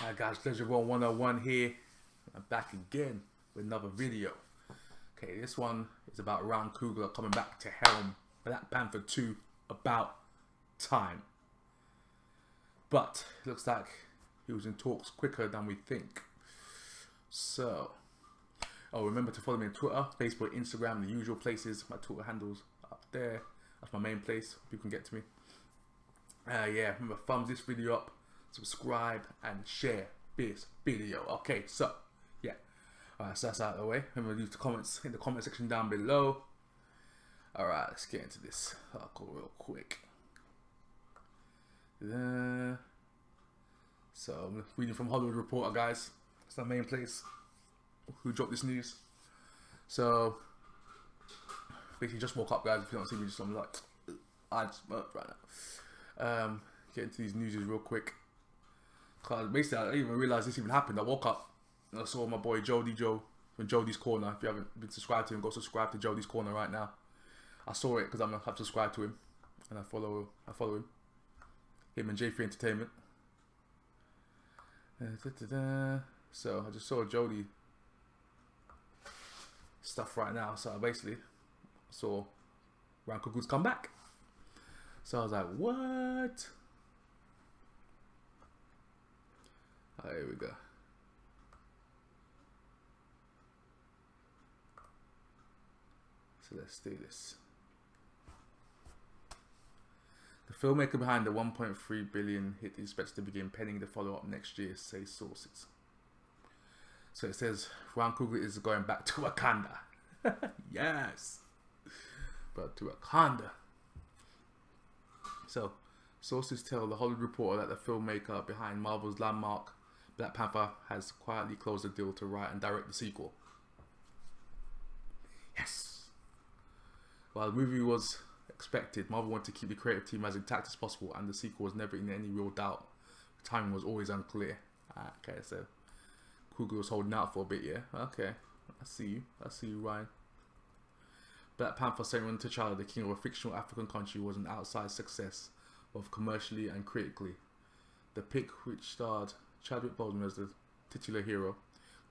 Hi guys, Pleasure 101 here. I'm back again with another video. Okay, this one is about Ryan Coogler coming back to helm Black Panther 2 about time. But it looks like he was in talks quicker than we think. So, remember to follow me on Twitter, Facebook, Instagram, the usual places. My Twitter handle's up there. That's my main place. People can get to me. Remember, thumbs this video up, subscribe, and share this video. Okay, so alright, so that's out of the way. Remember, leave the comments in the comment section down below. Alright, let's get into this article real quick. So I'm reading from Hollywood Reporter, guys. It's the main place who dropped this news. So basically, just woke up, guys. If you don't see me, just I'm like, I just burped right now. Get into these news real quick. Cause basically, I didn't even realize this even happened. I woke up and I saw my boy Joe from Jody's Corner. If you haven't been subscribed to him, go subscribe to Jody's Corner right now. I saw it because I'm have subscribed to him, and I follow him. Him and J3 Entertainment. So I just saw Jody stuff right now. So I basically saw Ryan Coogler's come back. So I was like, what? Oh, here we go. So let's do this. The filmmaker behind the 1.3 billion hit is expected to begin penning the follow-up next year, say sources. So it says Ryan Coogler is going back to Wakanda. Yes, but to Wakanda. So sources tell the Hollywood Reporter that the filmmaker behind Marvel's landmark Black Panther has quietly closed a deal to write and direct the sequel. Yes. While the movie was expected, Marvel wanted to keep the creative team as intact as possible, and the sequel was never in any real doubt. The timing was always unclear. Okay, so Coogler was holding out for a bit, yeah. Okay, I see you, Ryan. Black Panther, centering on T'Challa, the king of a fictional African country, was an outside success, both commercially and critically. The pick, which starred Chadwick Boseman as the titular hero,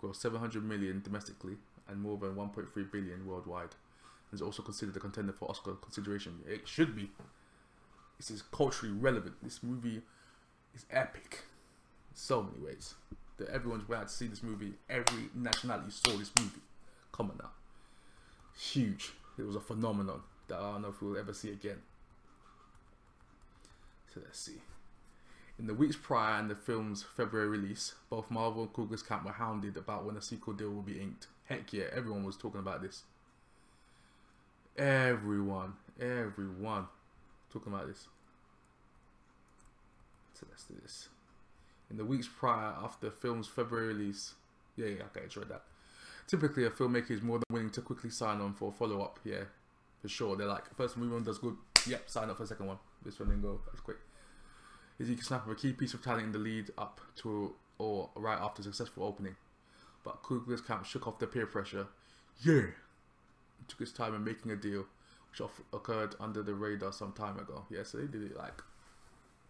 grossed 700 million domestically and more than 1.3 billion worldwide. And is also considered a contender for Oscar consideration. It should be. This is culturally relevant. This movie is epic in so many ways. That everyone's glad to see this movie. Every nationality saw this movie. Come on now. Huge. It was a phenomenon that I don't know if we'll ever see again. So let's see. In the weeks prior and the film's February release, both Marvel and Coogler's camp were hounded about when a sequel deal will be inked. Heck yeah, everyone was talking about this. Everyone talking about this. So let's do this. In the weeks prior after the film's February release, okay, enjoyed that. Typically, a filmmaker is more than willing to quickly sign on for a follow-up. Yeah, for sure. They're like, first movie one does good. Yep, sign up for the second one. This one didn't go as quick. Is you can snap up a key piece of talent in the lead up to or right after a successful opening. But Coogler's camp shook off the peer pressure. Yeah. It took his time in making a deal, which occurred under the radar some time ago. Yeah, so they did it like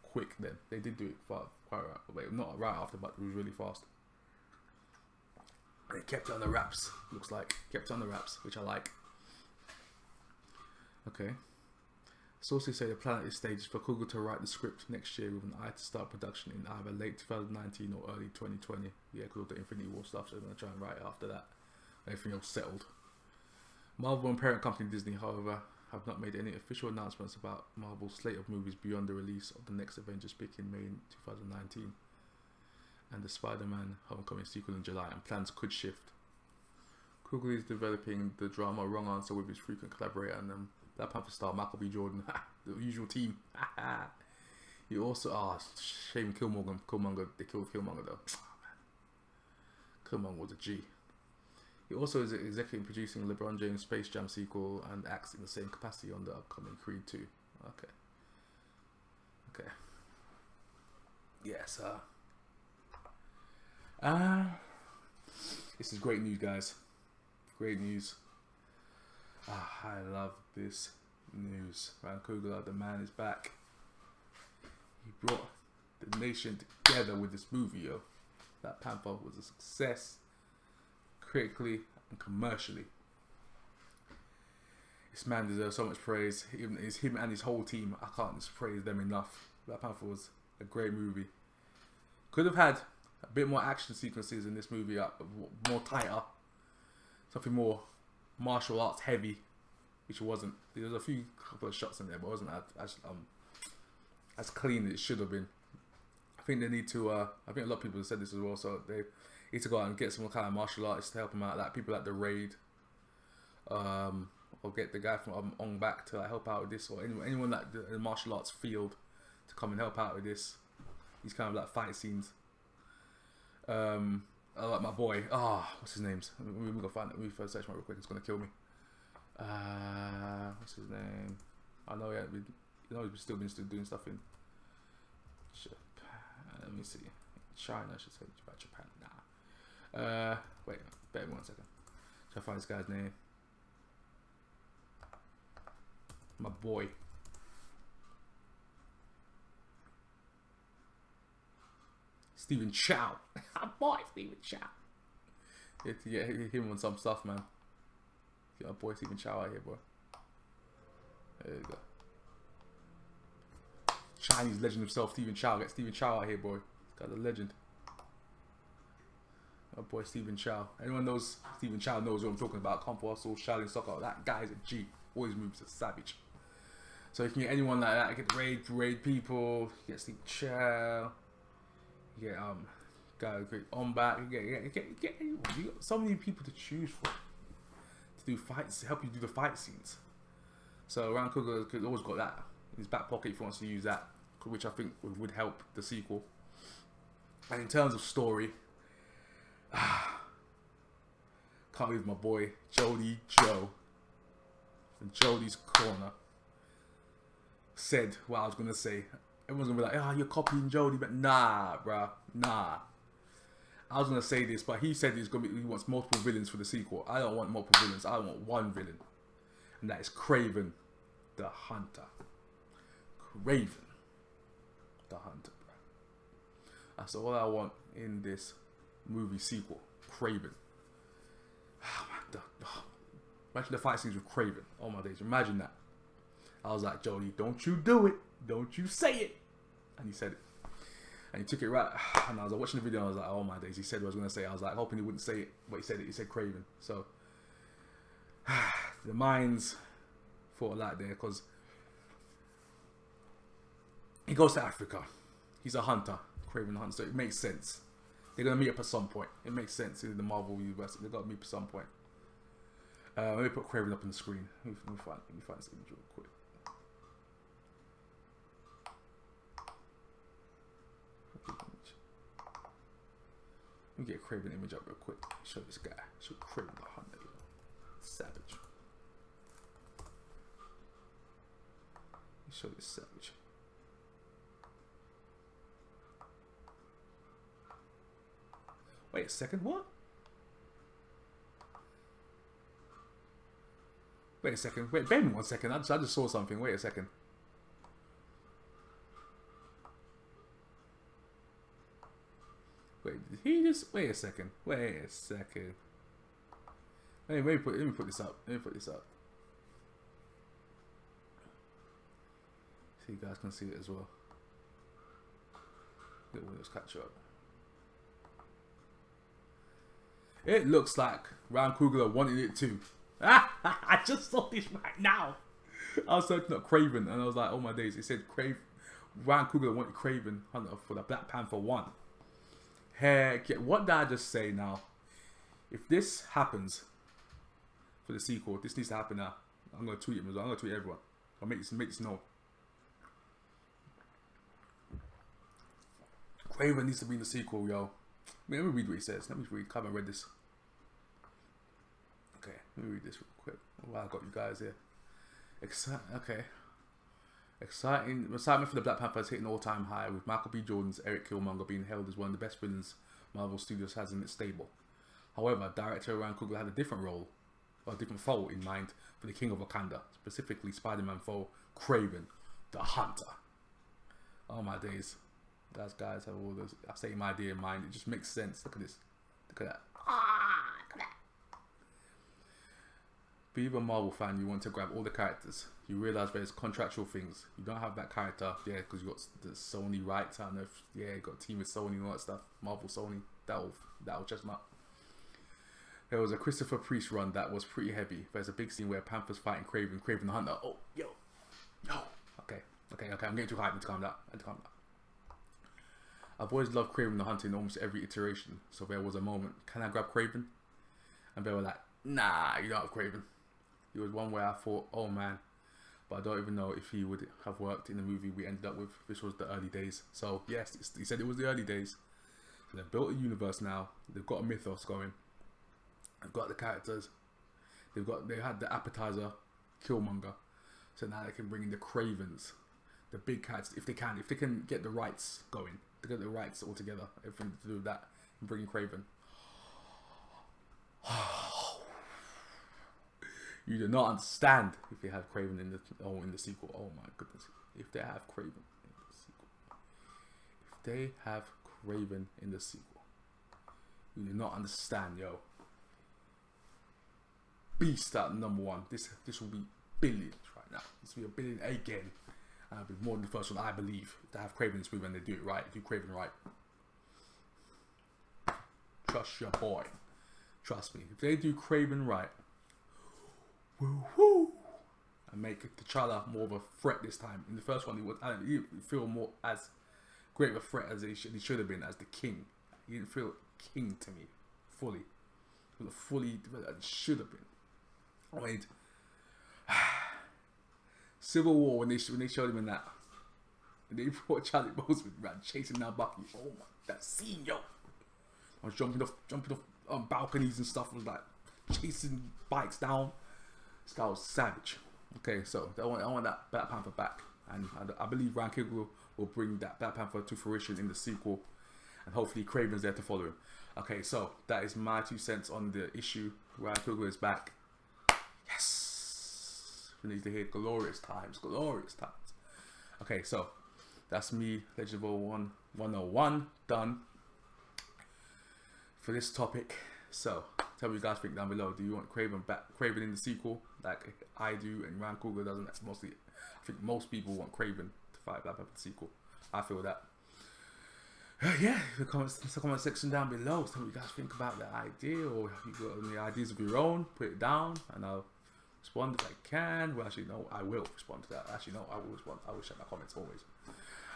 quick then. They did do it quite right. Wait, not right after, but it was really fast. And it kept it on the wraps, looks like. Kept it on the wraps, which I like. Okay. Sources say the plan at this stage is for Coogler to write the script next year with an eye to start production in either late 2019 or early 2020. Yeah, because of the Infinity War stuff, so they're going to try and write it after that. Everything else settled. Marvel and parent company Disney, however, have not made any official announcements about Marvel's slate of movies beyond the release of the next Avengers pick in May 2019 and the Spider-Man Homecoming sequel in July, and plans could shift. Coogler is developing the drama Wrong Answer with his frequent collaborator and Black Panther star Michael B. Jordan, the usual team. He also, shame Killmonger, they killed Killmonger though. Oh, man. Killmonger was a G. He also is executive producing LeBron James' Space Jam sequel and acts in the same capacity on the upcoming Creed 2. Okay. Yes, this is great news, guys. Great news. I love this news. Ryan Coogler, the man, is back. He brought the nation together with this movie, yo. Black Panther was a success, critically and commercially. This man deserves so much praise. It's him and his whole team. I can't just praise them enough. Black Panther was a great movie. Could have had a bit more action sequences in this movie, more tighter, something more martial arts heavy, which it wasn't. There was a couple of shots in there, but it wasn't as clean as it should have been. I think they need to. I think a lot of people have said this as well. So they need to go out and get some kind of martial artists to help them out, like people like the Raid, or get the guy from Ong Bak to like help out with this, or anyone like the martial arts field to come and help out with this. These kind of like fight scenes. I like my boy. What's his name? Let me go find it. Let me first search my real quick. It's gonna kill me. What's his name? I know. Yeah, he's still been doing stuff in Japan. Let me see. China. I should say about Japan. Nah. Wait. Bear 1 second. Try to find this guy's name. My boy. Stephen Chow. My boy, Stephen Chow. Yeah, him on some stuff, man. Get my boy Stephen Chow out here, boy. There you go. Chinese legend himself, Stephen Chow. Get Stephen Chow out here, boy. This guy's a legend. My boy Stephen Chow. Anyone knows Stephen Chow knows what I'm talking about. Kung Fu Hustle, Shaolin Soccer. That guy's a G. Always moves a savage. So you can get anyone like that. Get raid people. Get Stephen Chow. You get guy with great on back. You get anyone. You got so many people to choose from to do fights, to help you do the fight scenes. So Ryan Coogler has always got that in his back pocket if he wants to use that, which I think would help the sequel. And in terms of story, can't leave my boy Jody Joe from Jody's Corner said what I was gonna say. Everyone's gonna be like, you're copying Jody, but nah, bruh, nah. I was gonna say this, but he said he wants multiple villains for the sequel. I don't want multiple villains. I want one villain, and that is Kraven, the Hunter. Kraven, the Hunter, bruh. That's all I want in this movie sequel. Kraven. Imagine the fight scenes with Kraven. Oh my days, imagine that. I was like, Jody, don't you do it. Don't you say it. And he said it. And he took it right. And I was watching the video and I was like, oh my days. He said what I was going to say. I was like, hoping he wouldn't say it. But he said it. He said Kraven. So, the minds thought like there because he goes to Africa. He's a hunter. Kraven the Hunter. So it makes sense. They're going to meet up at some point. It makes sense in the Marvel universe. They've got to meet up at some point. Let me put Kraven up on the screen. Let me find this image real quick. Let me get a Kraven image up real quick. Show this guy. Show Kraven the Hunter. Savage. Let me show this savage. Wait a second, what? Wait a second. Wait, bear me 1 second. I just saw something. Wait a second. Wait, did he just... Wait a second. Wait a second. Hey, let me put this up. Let me put this up. So you guys can see it as well. Let Windows catch up. It looks like Ryan Coogler wanted it too. I just saw this right now. I was searching up Kraven and I was like, oh my days. It said Ryan Coogler wanted Kraven Hunter for the Black Panther 1. Heck yeah. What did I just say now? If this happens for the sequel, this needs to happen now. I'm going to tweet him as well. I'm going to tweet everyone. I'll make this known. Kraven needs to be in the sequel, yo. Let me read what he says. Let me read. I haven't read this. Okay, let me read this real quick. While I got you guys here. Excitement for the Black Panther is hitting all-time high, with Michael B. Jordan's Eric Killmonger being hailed as one of the best villains Marvel Studios has in its stable. However, director Ryan Coogler had a different foe in mind for the King of Wakanda, specifically Spider-Man foe Kraven, the Hunter. Oh my days. guys have all this same idea in mind. It just makes sense. Look at this. Look at that. Look at that. Be a Marvel fan, you want to grab all the characters. You realize there's contractual things. You don't have that character, yeah, because you got the Sony rights. I don't know if, yeah, you got a team with Sony and all that stuff. Marvel, Sony, that'll just not. There was a Christopher Priest run that was pretty heavy. There's a big scene where Panther's fighting Kraven the Hunter. Oh, yo. Okay. I'm getting too hyped. I need to calm down. I've always loved Kraven the Hunter in almost every iteration. So there was a moment, can I grab Kraven? And they were like, nah, you don't have Kraven. There was one where I thought, oh man, but I don't even know if he would have worked in the movie we ended up with. This was the early days. So yes, he said it was the early days. So they've built a universe now. They've got a mythos going. They've got the characters. They had the appetizer, Killmonger. So now they can bring in the Cravens, the big cats, if they can get the rights going, to get the rights all together, everything to do with that, and bring in Kraven. You do not understand if they have Kraven in the sequel. Oh my goodness! If they have Kraven in the sequel, you do not understand, yo. Beast at #1. This will be billions right now. This will be a billion again, and it'll be more than the first one, I believe. If they have Kraven in this movie and they do it right, do Kraven right. Trust your boy. Trust me. If they do Kraven right. Woo-hoo, and make T'Challa more of a threat this time. In the first one, he feel more as great of a threat as he should have been as the king. He didn't feel king to me fully. It should have been. I mean, Civil War when they showed him in that, and they brought Charlie Boseman around chasing down Bucky. Oh my, that scene, yo! I was jumping off balconies and stuff. Was like chasing bikes down. This guy was savage. Okay, so I want that Black Panther back, and I believe Ryan Coogler will bring that Black Panther to fruition in the sequel, and hopefully Kraven's there to follow him. Okay, so that is my 2 cents on the issue. Ryan Coogler is back. Yes, we need to hear glorious times. Okay, so that's me, Legend of 101, done for this topic. So tell me what you guys think down below. Do you want Kraven in the sequel, like I do, and Ryan Coogler doesn't? That's mostly, I think most people want Kraven to fight Black Panther the sequel. I feel that. Yeah, the comment section down below. Tell me what you guys think about the idea, or if you got any ideas of your own, put it down, and I'll respond if I can. Well, actually, no, I will respond to that. Actually, no, I will respond. I will check my comments always.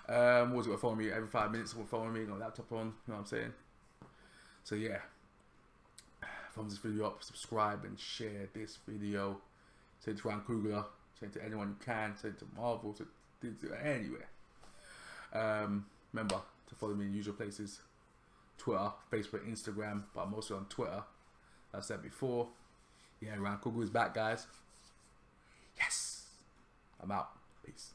Always got to follow me every 5 minutes. Follow me, got a laptop on. You know what I'm saying? So yeah. Thumbs this video up, subscribe, and share this video. Send it to Ryan Coogler, send it to anyone you can, send it to Marvel, to anywhere. Remember to follow me in usual places: Twitter, Facebook, Instagram, but I'm mostly on Twitter. As I said before. Yeah, Ryan Coogler is back, guys. Yes! I'm out. Peace.